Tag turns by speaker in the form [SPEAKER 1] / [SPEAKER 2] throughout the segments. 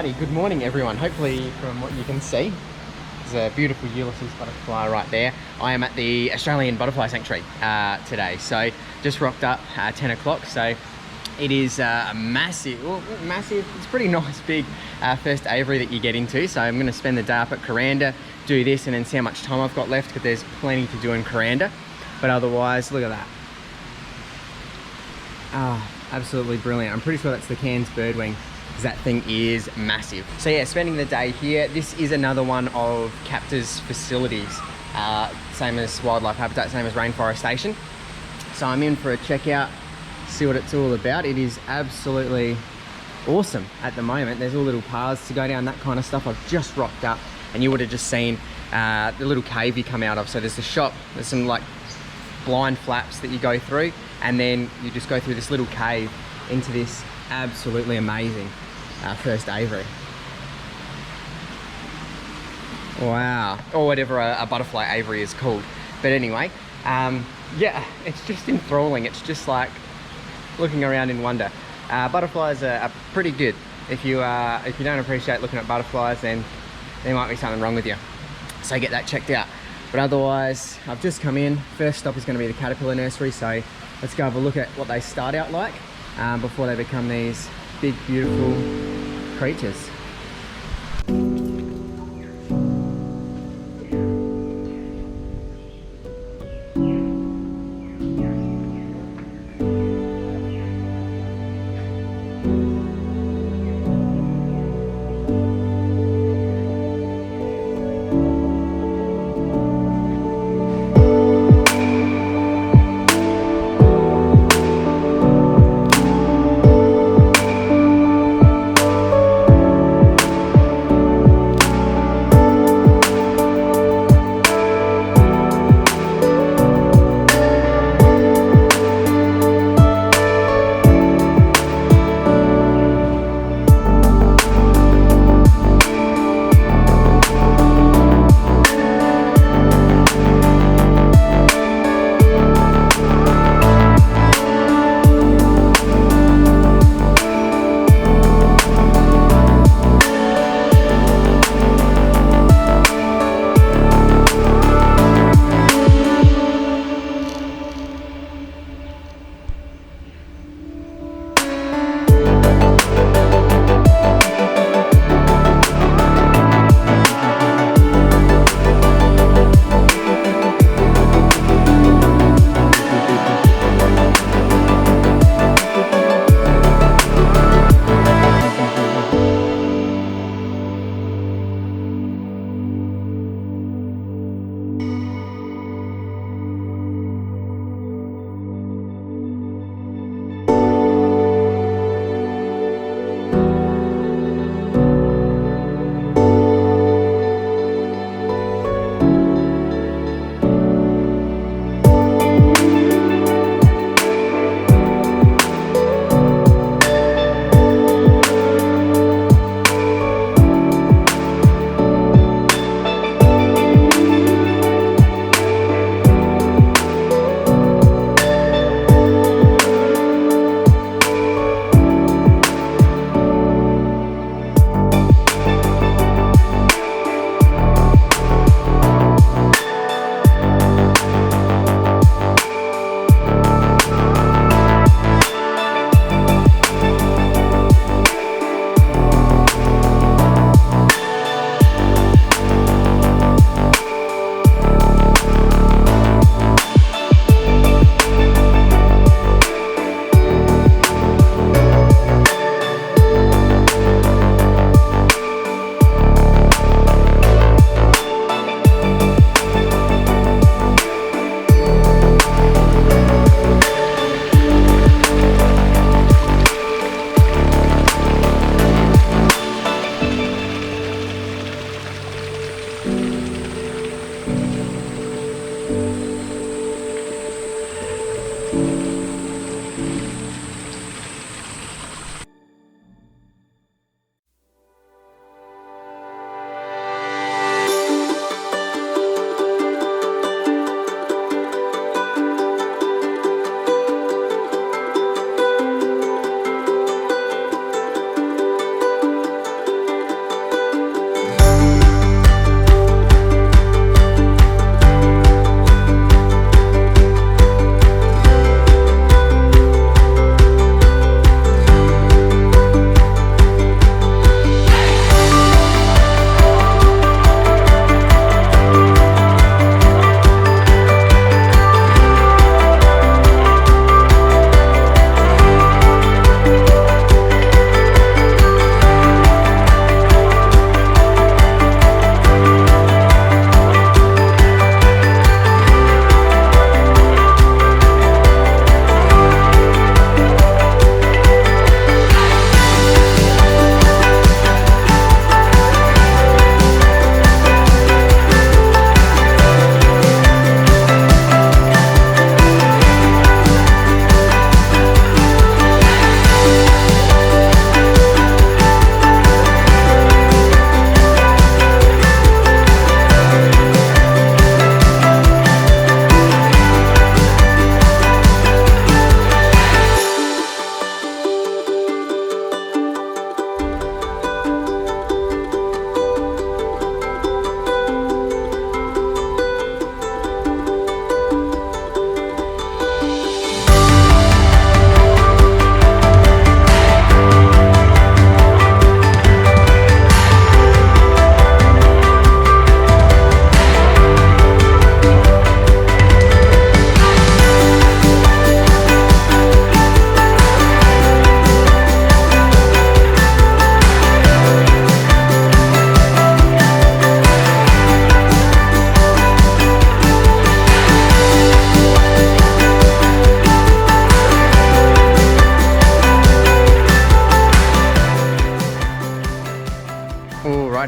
[SPEAKER 1] Alrighty, good morning everyone. Hopefully from what you can see, there's a beautiful Ulysses butterfly right there. I am at the Australian Butterfly Sanctuary today. So just rocked up 10 o'clock. So it is a massive, it's pretty nice big first aviary that you get into. So I'm gonna spend the day up at Kuranda, do this and then see how much time I've got left because there's plenty to do in Kuranda. But otherwise, look at that. Absolutely brilliant. I'm pretty sure that's the Cairns birdwing. That thing is massive. So yeah, spending the day here. This is another one of Capta's facilities, same as wildlife habitat, same as rainforestation. So I'm in for a checkout, see what it's all about. It is absolutely awesome at the moment. There's all little paths to go down, that kind of stuff. I've just rocked up and you would have just seen the little cave you come out of. So there's the shop, there's some like blind flaps that you go through, and then you just go through this little cave into this absolutely amazing first aviary. Wow, or whatever a butterfly aviary is called. But anyway, yeah, it's just enthralling. It's just like looking around in wonder. Butterflies are pretty good. If you don't appreciate looking at butterflies, then there might be something wrong with you. So get that checked out. But otherwise, I've just come in. First stop is going to be the caterpillar nursery. So let's go have a look at what they start out like before they become these big, beautiful creatures.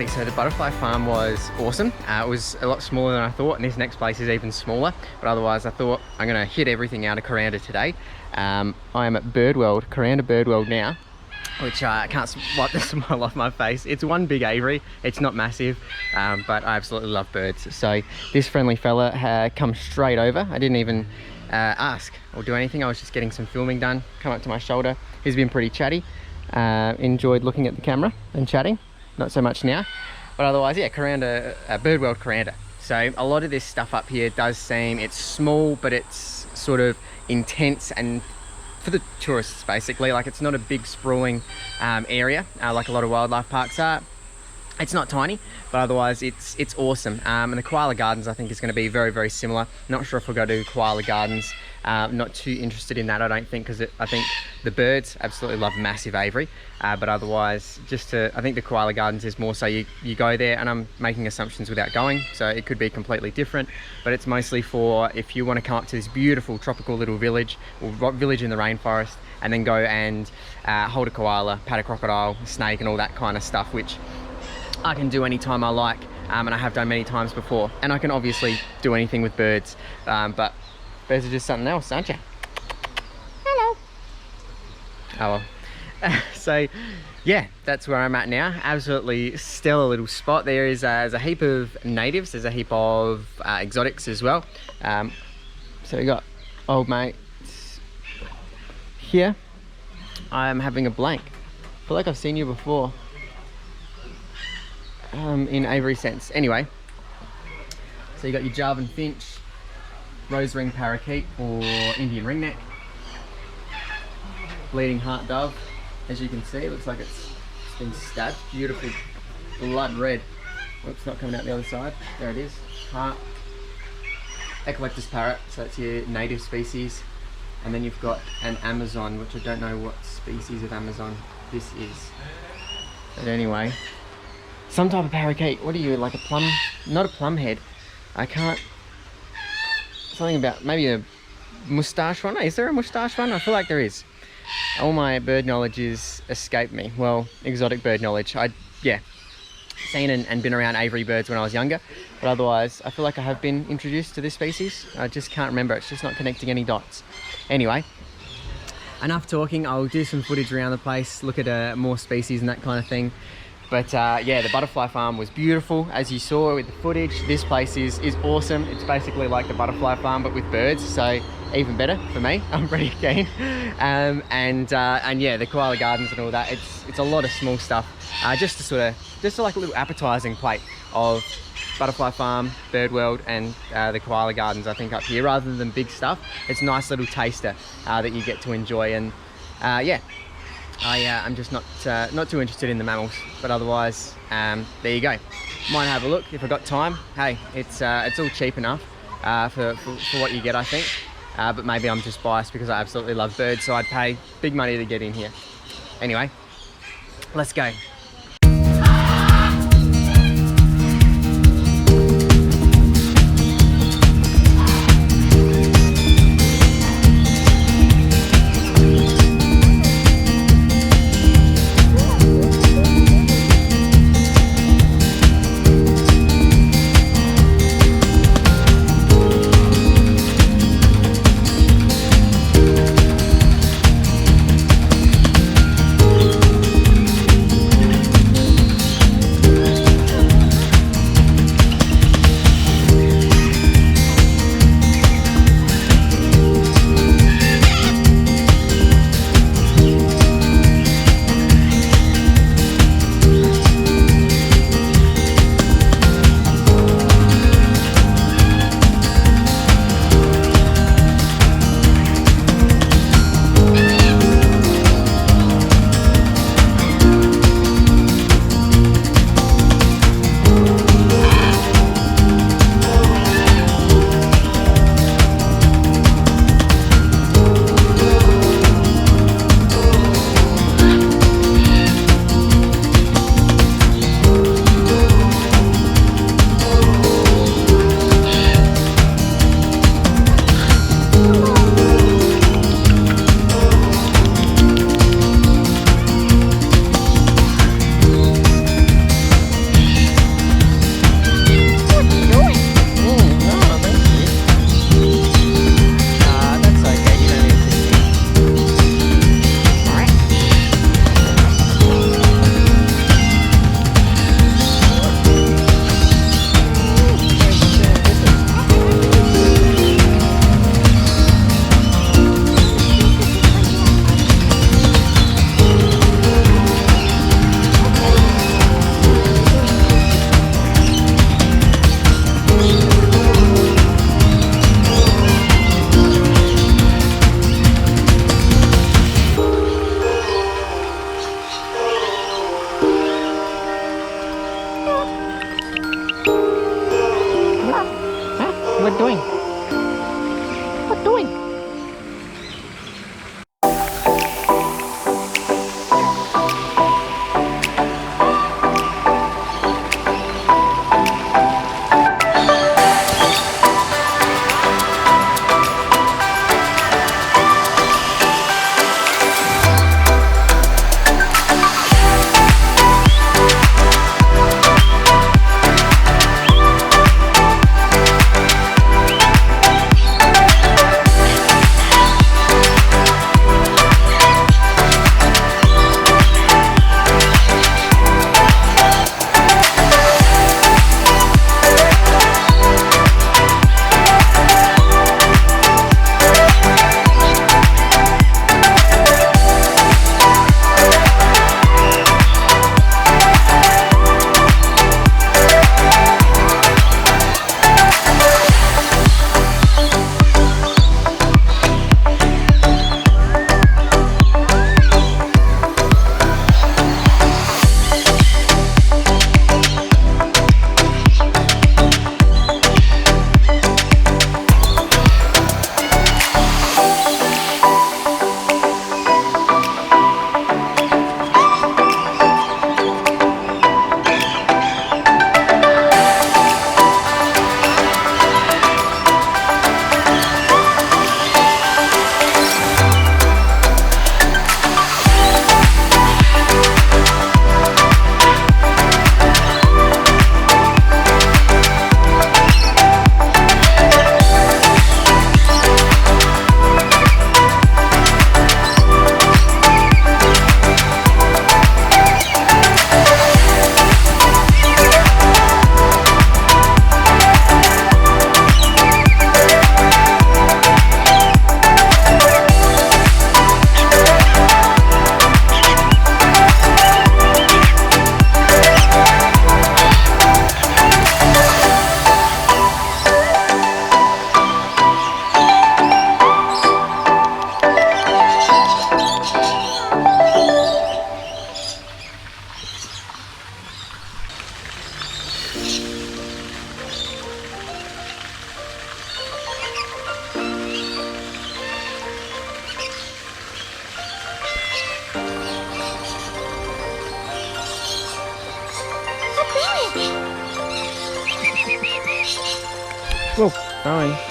[SPEAKER 1] Alrighty, so the butterfly farm was awesome. It was a lot smaller than I thought, and this next place is even smaller. But otherwise, I thought I'm going to hit everything out of Kuranda today. I am at Birdworld, Kuranda Birdworld now, which I can't wipe the smile off my face. It's one big aviary. It's not massive, but I absolutely love birds. So this friendly fella come straight over. I didn't even ask or do anything. I was just getting some filming done. Come up to my shoulder. He's been pretty chatty. Enjoyed looking at the camera and chatting. Not so much now, but otherwise, yeah, Kuranda, Birdworld Kuranda. So a lot of this stuff up here does seem, it's small, but it's sort of intense and for the tourists basically. Like, it's not a big sprawling area like a lot of wildlife parks are. It's not tiny, but otherwise it's awesome. And the koala gardens, I think, is going to be very, very similar. Not sure if we'll go to koala gardens. Not too interested in that, I don't think, because I think the birds absolutely love massive aviary. But otherwise, I think the koala gardens is more so you go there, and I'm making assumptions without going, so it could be completely different. But it's mostly for if you want to come up to this beautiful tropical little village, or village in the rainforest, and then go and hold a koala, pat a crocodile, a snake, and all that kind of stuff, which I can do anytime I like, and I have done many times before. And I can obviously do anything with birds, but birds are just something else, aren't you? Hello. Oh well. So yeah, that's where I'm at now. Absolutely stellar little spot. There's a heap of natives. There's a heap of exotics as well. So we got old mate here. I'm having a blank. I feel like I've seen you before. In aviary sense. Anyway, so you got your Javan finch, rose ring parakeet or Indian ringneck, bleeding heart dove. As you can see, it looks like it's been stabbed. Beautiful blood red. Oops, not coming out the other side. There it is. Heart. Echolactus parrot, so that's your native species. And then you've got an Amazon, which I don't know what species of Amazon this is. But anyway, some type of parakeet. What are you, like a plum? Not a plum head. I can't. Something about maybe a moustache one. Is there a moustache one? I feel like there is. All my bird knowledge is escaped me. Well, exotic bird knowledge. Yeah, seen and been around aviary birds when I was younger, but otherwise I feel like I have been introduced to this species. I just can't remember. It's just not connecting any dots. Anyway, enough talking. I'll do some footage around the place, look at more species and that kind of thing. But yeah, the butterfly farm was beautiful, as you saw with the footage. This place is awesome. It's basically like the butterfly farm, but with birds, so even better for me. I'm pretty keen. And yeah, the koala gardens and all that. It's a lot of small stuff, just like a little appetizing plate of butterfly farm, Birdworld, and the koala gardens. I think up here, rather than big stuff, it's a nice little taster that you get to enjoy. And yeah. I'm just not too interested in the mammals, but otherwise, there you go. Might have a look if I got time. Hey, it's all cheap enough for what you get, I think. But maybe I'm just biased because I absolutely love birds, so I'd pay big money to get in here. Anyway, let's go. What doing? What doing? Whoa, hi.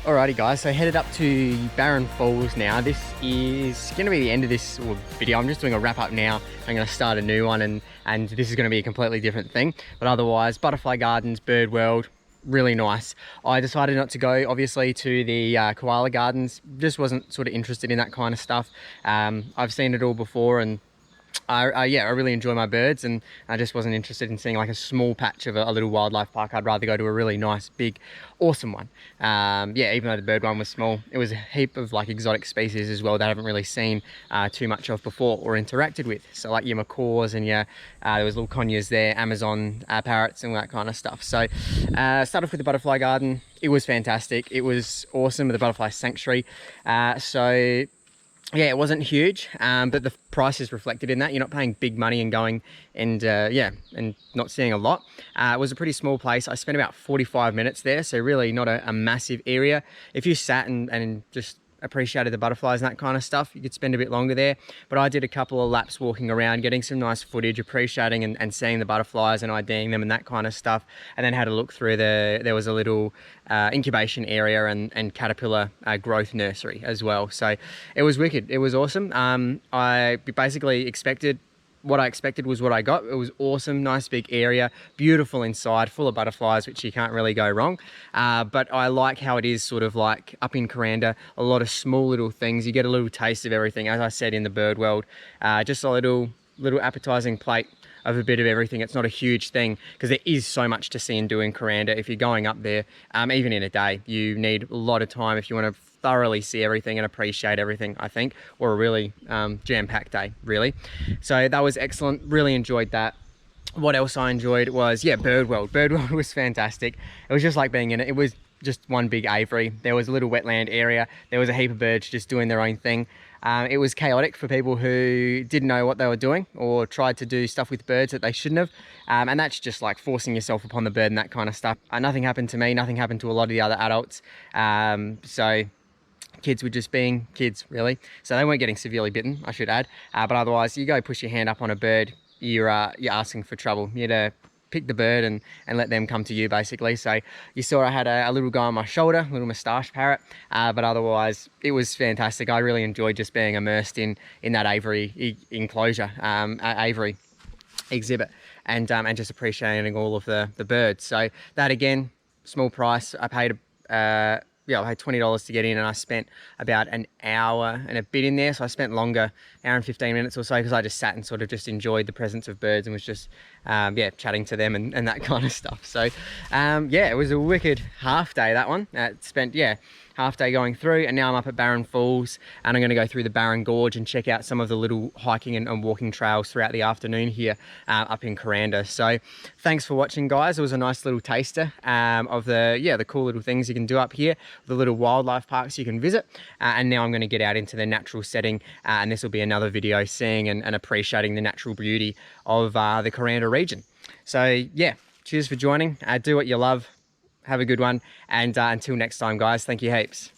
[SPEAKER 1] Alrighty guys, so headed up to Barron Falls now. This is going to be the end of this video. I'm just doing a wrap up now. I'm going to start a new one and this is going to be a completely different thing. But otherwise, Butterfly Gardens, Birdworld, really nice. I decided not to go obviously to the koala gardens. Just wasn't sort of interested in that kind of stuff. I've seen it all before and yeah, I really enjoy my birds, and I just wasn't interested in seeing like a small patch of a little wildlife park. I'd rather go to a really nice, big, awesome one. Yeah, even though the bird one was small, it was a heap of like exotic species as well that I haven't really seen too much of before or interacted with. So like your macaws and your, there was little conures there, Amazon parrots and all that kind of stuff. So start off with the butterfly garden. It was fantastic. It was awesome with the butterfly sanctuary. So yeah, it wasn't huge, but the price is reflected in that. You're not paying big money and going and yeah, and not seeing a lot. It was a pretty small place. I spent about 45 minutes there, so really not a massive area. If you sat and just appreciated the butterflies and that kind of stuff, you could spend a bit longer there. But I did a couple of laps walking around, getting some nice footage, appreciating and seeing the butterflies and IDing them and that kind of stuff. And then had a look through there was a little incubation area and caterpillar growth nursery as well. So it was wicked. It was awesome. I basically expected what I expected was what I got. It was awesome, nice big area, beautiful inside, full of butterflies, which you can't really go wrong. But I like how it is sort of like up in Kuranda, a lot of small little things. You get a little taste of everything, as I said in the Birdworld, just a little appetizing plate of a bit of everything. It's not a huge thing because there is so much to see and do in Kuranda. If you're going up there, even in a day, you need a lot of time if you want to thoroughly see everything and appreciate everything, I think, or a really jam-packed day, really. So that was excellent. Really enjoyed that. What else I enjoyed was, yeah, Birdworld. Birdworld was fantastic. It was just like being in it. It was just one big aviary. There was a little wetland area. There was a heap of birds just doing their own thing. It was chaotic for people who didn't know what they were doing or tried to do stuff with birds that they shouldn't have. And that's just like forcing yourself upon the bird and that kind of stuff. Nothing happened to me. Nothing happened to a lot of the other adults. So kids were just being kids, really. So they weren't getting severely bitten, I should add. But otherwise, you go push your hand up on a bird, you're asking for trouble. You had to pick the bird and let them come to you, basically. So you saw I had a little guy on my shoulder, a little moustache parrot. But otherwise, it was fantastic. I really enjoyed just being immersed in that aviary enclosure, aviary exhibit, and just appreciating all of the birds. So that, again, small price. I paid I paid $20 to get in, and I spent about an hour and a bit in there. So I spent longer, hour and 15 minutes or so, because I just sat and sort of just enjoyed the presence of birds and was just, chatting to them and that kind of stuff. So, it was a wicked half day, that one. Spent, half day going through, and now I'm up at Barron Falls, and I'm going to go through the Barron Gorge and check out some of the little hiking and walking trails throughout the afternoon here up in Kuranda. So thanks for watching, guys. It was a nice little taster of the cool little things you can do up here, the little wildlife parks you can visit. And now I'm going to get out into the natural setting, and this will be another video seeing and appreciating the natural beauty of the Kuranda region. So yeah, cheers for joining. Do what you love. Have a good one, and until next time, guys, thank you heaps.